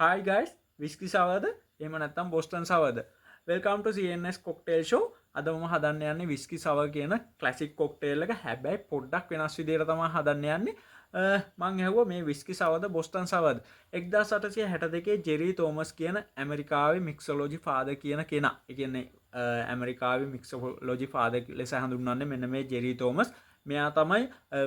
Hi guys, whiskey සවද එහෙම නැත්නම් Boston සවද. Welcome to CNS cocktail show. අද මම හදන්න යන්නේ whiskey sour කියන classic cocktail එක. හැබැයි පොඩ්ඩක් වෙනස් විදිහට තමයි හදන්න යන්නේ. මං ඇහුවා මේ whiskey sourද බොස්ටන් සවද. 1862 ජෙරි තෝමස් කියන ඇමරිකාවේ mixology father කියන කෙනා. ඒ කියන්නේ ඇමරිකාවේ mixology father ලෙස හඳුන්වන්නේ මෙන්න මේ ජෙරි තෝමස්. මෙයා තමයි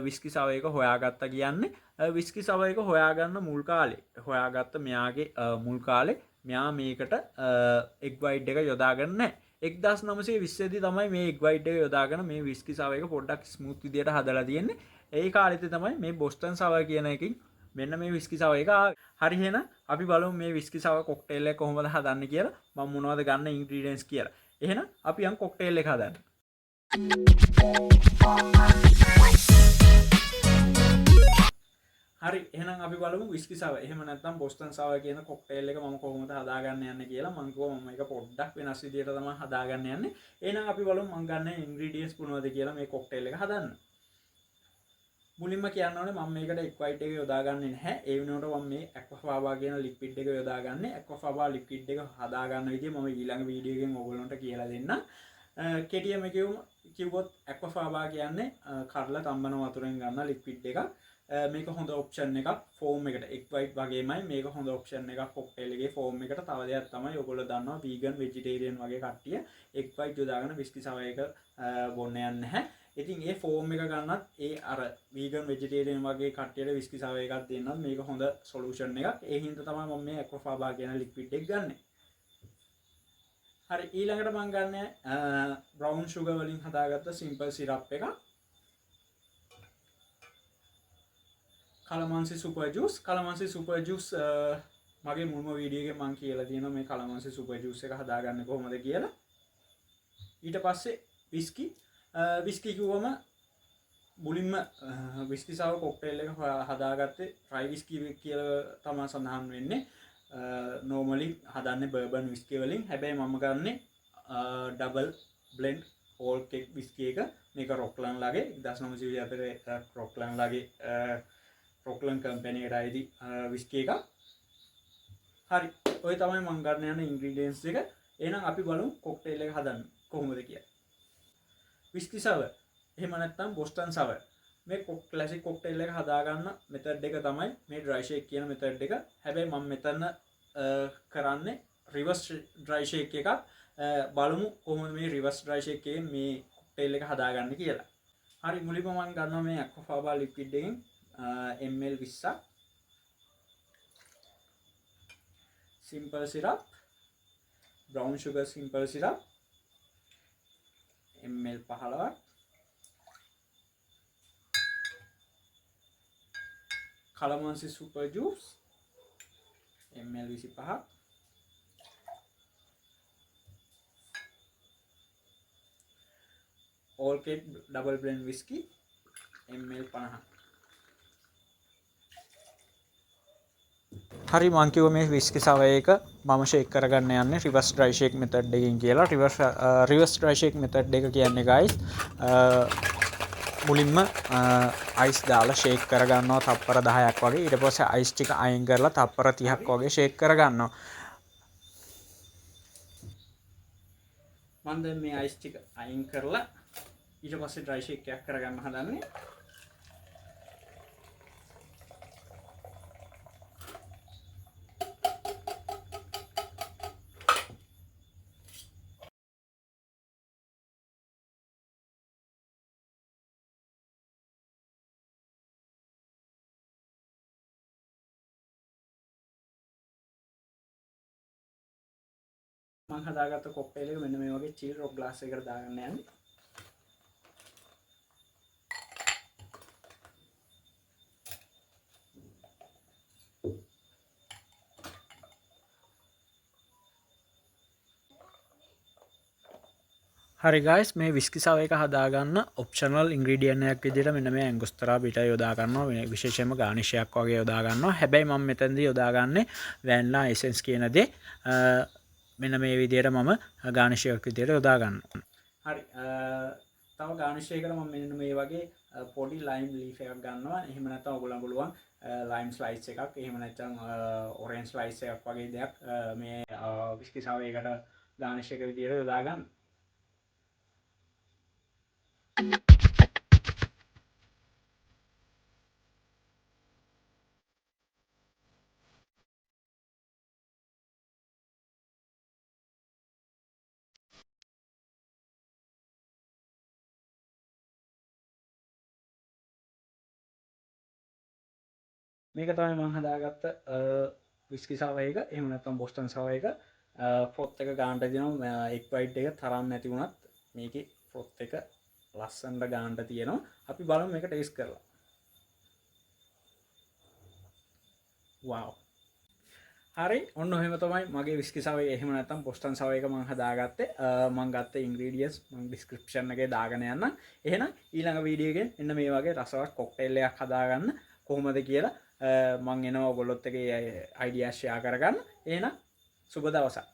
විස්කි සව එක හොයාගත්ත කියන්නේ විස්කි සව එක හොයාගන්න මුල් කාලේ හොයාගත්ත මෙයාගේ මුල් කාලේ මෙයා මේකට එක්වයිඩ් එක යොදාගන්න නැහැ. 1920 තමයි මේ එක්වයිඩ් එක යොදාගෙන මේ විස්කි සව එක පොඩ්ඩක් ස්මූත් විදියට හදලා තියෙන්නේ. ඒ කාලෙත් තමයි මේ බොස්ටන් සව කියන එකකින් මෙන්න මේ විස්කි සව එක හරි එහෙනම් අපි බලමු මේ විස්කි සව කොක්ටේල් එක කොහොමද හදන්නේ කියලා. මම මොනවද ගන්න ඉන්ග්‍රීඩියන්ට්ස් කියලා. එහෙනම් අපි යන් කොක්ටේල් එක හදන්න. හරි එහෙනම් අපි බලමු විස්කි සව. එහෙම නැත්නම් බොස්ටන් සව කියන කොක්ටේල් එක මම කොහොමද හදාගන්න යන්නේ කියලා. මම කිව්වා මම මේක පොඩ්ඩක් වෙනස් විදියට තමයි හදාගන්න යන්නේ. එහෙනම් අපි බලමු මම ගන්න ඉන්ග්‍රීඩියන්ට්ස් මොනවද කියලා මේ කොක්ටේල් එක හදන්න. මුලින්ම කියන්න ඕනේ මම මේකට එක්වයිට් එක යොදාගන්නේ නැහැ. ඒ වෙනුවට මම මේ ඇක්වාෆාබා කියන ලික්විඩ් එක යොදාගන්නේ. ඇක්වාෆාබා ලික්විඩ් එක හදාගන්න විදිය මම ඊළඟ වීඩියෝ එකෙන් ඔයගොල්ලන්ට කියලා දෙන්නම්. කෙටියම කිව්වොත් ඇක්වාෆාබා කියන්නේ කරලා තම්බන වතුරෙන් ගන්න ලික්විඩ් එකක්. මේක හොඳ ඔප්ෂන් එකක් ෆෝම් එකට. එක්වයිට් වගේමයි මේක හොඳ ඔප්ෂන් එකක් කොක්ටේල් එකේ ෆෝම් එකට. තව දෙයක් තමයි ඔයගොල්ලෝ දන්නවා වීගන් වෙජිටේරියන් වගේ කට්ටිය එක්වයිට් යොදාගෙන විස්කි සව එක බොන්න යන්නේ නැහැ. ඉතින් ඒ ෆෝම් එක ගන්නත් ඒ අර වීගන් වෙජිටේරියන් වගේ කට්ටියට විස්කි සව එකක් දෙන්නත් මේක හොඳ සොලියුෂන් එකක්. ඒ හින්දා තමයි මම මේ ඇක්වාෆාබා කියන ලික්විඩ් එක ගන්නෙ. හරි ඊළඟට මම ගන්න බ්‍රවුන් sugar වලින් හදාගත්ත සිම්පල් සිරප් එකක්. කලමන්සි සුපර් ජූස්. කලමන්සි සුපර් ජූස් මගේ මුල්ම වීඩියෝ එකේ මම කියලා තියෙනවා මේ කලමන්සි සුපර් ජූස් එක හදාගන්නේ කොහොමද කියලා. ඊට පස්සේ විස්කි කිව්වම මුලින්ම විස්කි සව කොක්ටේල් එක හදාගත්තේ ඩ්‍රයි විස්කි කියලා තමයි සඳහන් වෙන්නේ. නෝමලි හදන්නේ බර්බන් විස්කි වලින්. හැබැයි මම ගන්නේ ඩබල් බ්ලෙන්ඩ් ඕල් කෙක් විස්කි එක. මේක රොක්ලන් ලගේ 1924 රොක්ලන් ලගේ රොක්ලන් කම්පැනියට අයිති විස්කි එකක්. හරි ඔය තමයි මම ගන්න යන ඉන්ග්‍රීඩියන්ට්ස් ටික. එහෙනම් අපි බලමු කොක්ටේල් එක හදන්න කොහොමද කියලා. විස්කි සව එහෙම නැත්නම් බොස්ටන් සව මේ ක්ලාසික් කොක්ටේල් එක හදාගන්න මෙතඩ් එක තමයි මේ ඩ්‍රයි ෂේක් කියන මෙතඩ් එක. හැබැයි මම මෙතන කරන්නේ රිවර්ස් ඩ්‍රයි ෂේක් එකක්. බලමු කොහොමද මේ රිවර්ස් ඩ්‍රයි ෂේක් එකෙන් මේ කොක්ටේල් එක හදාගන්නේ කියලා. හරි මුලින්ම මම ගන්නවා මේ ඇක්වාෆාබා ලික්විඩ් එකෙන් ml 20ක් simple syrup brown sugar simple syrup ml 15ක් කලමන්සි සුපර් ජූස් ml 25ක් all cake double blend whiskey ml 50ක්. හරි මං කිව්ව මේ විස්කි සව එක මම ෂේක් කරගන්න යන්නේ රිවර්ස් ඩ්‍රයි ෂේක් මෙතඩ් එකකින් කියලා. රිවර්ස් ඩ්‍රයි ෂේක් මෙතඩ් එක කියන්නේ ගයිස් මුලින්ම අයිස් දාලා ෂේක් කරගන්නවා තප්පර 10ක් වගේ. ඊට පස්සේ අයිස් ටික අයින් කරලා තප්පර 30ක් වගේ ෂේක් කරගන්නවා. මම දැන් මේ අයිස් ටික අයින් කරලා ඊට පස්සේ ඩ්‍රයි ෂේක් එකක් කරගන්න හදන්නේ. මම හදාගත්ත කොක්ටේල් එක මෙන්න මේ වගේ චිල් රොක් ග්ලාස් එකකට දාගන්න යන්නේ. හරි guys මේ විස්කි සව එක හදාගන්න ඔප්ෂනල් ඉන්ග්‍රීඩියන්ට් එකක් විදිහට මෙන්න මේ ඇංගුස්තරා පිට යොදා ගන්නවා. විශේෂයෙන්ම ගානිෂ් එකක් වගේ යොදා ගන්නවා. හැබැයි මම මෙතනදී යොදාගන්නේ වැනිලා එසෙන්ස් කියන දේ. මෙන්න මේ විදිහට මම ගානිෂ් එකක් විදිහට යොදා ගන්නවා. හරි තව ගානිෂ් එකකට මම මෙන්න මේ වගේ පොඩි ලයිම් ලීෆ් එකක් ගන්නවා. එහෙම නැත්නම් ඔයගොල්ලන් පුළුවන් ලයිම් ස්ලයිස් එකක් එහෙම නැත්නම් ඔරෙන්ජ් ස්ලයිස් එකක් වගේ දෙයක් මේ විස්කි සවයකට ගානිෂ් එක විදියට යොදා ගන්න. මේක තමයි මම හදාගත්ත විස්කි සවය එක. එහෙම නැත්නම් බොස්ටන් සවය එක. ෆ්‍රොත් එක ගානට දෙනවා. එක් වයිට් එක තරම් නැති වුණත් මේකේ ෆ්‍රොත් එක ලස්සනට ගානට තියෙනවා. අපි බලමු මේක ටේස්ට් කරලා. වව්. හරි ඔන්න ඔහෙම තමයි මගේ විස්කි සවය එහෙම නැත්නම් බොස්ටන් සවය එක මම හදාගත්තේ. මම ගත්ත ඉන්ග්‍රීඩියන්ට්ස් මම ඩිස්ක්‍රිප්ෂන් එකේ දාගෙන යන්නම්. එහෙනම් ඊළඟ වීඩියෝ එකෙන් එන්න මේ වගේ රසවත් කොක්ටේල් එකක් හදාගන්න කොහොමද කියලා මම එනවා ඔයගොල්ලොත් එක්ක අයිඩියාස් ෂෙයා කරගන්න. එහෙනම් සුබ දවසක්.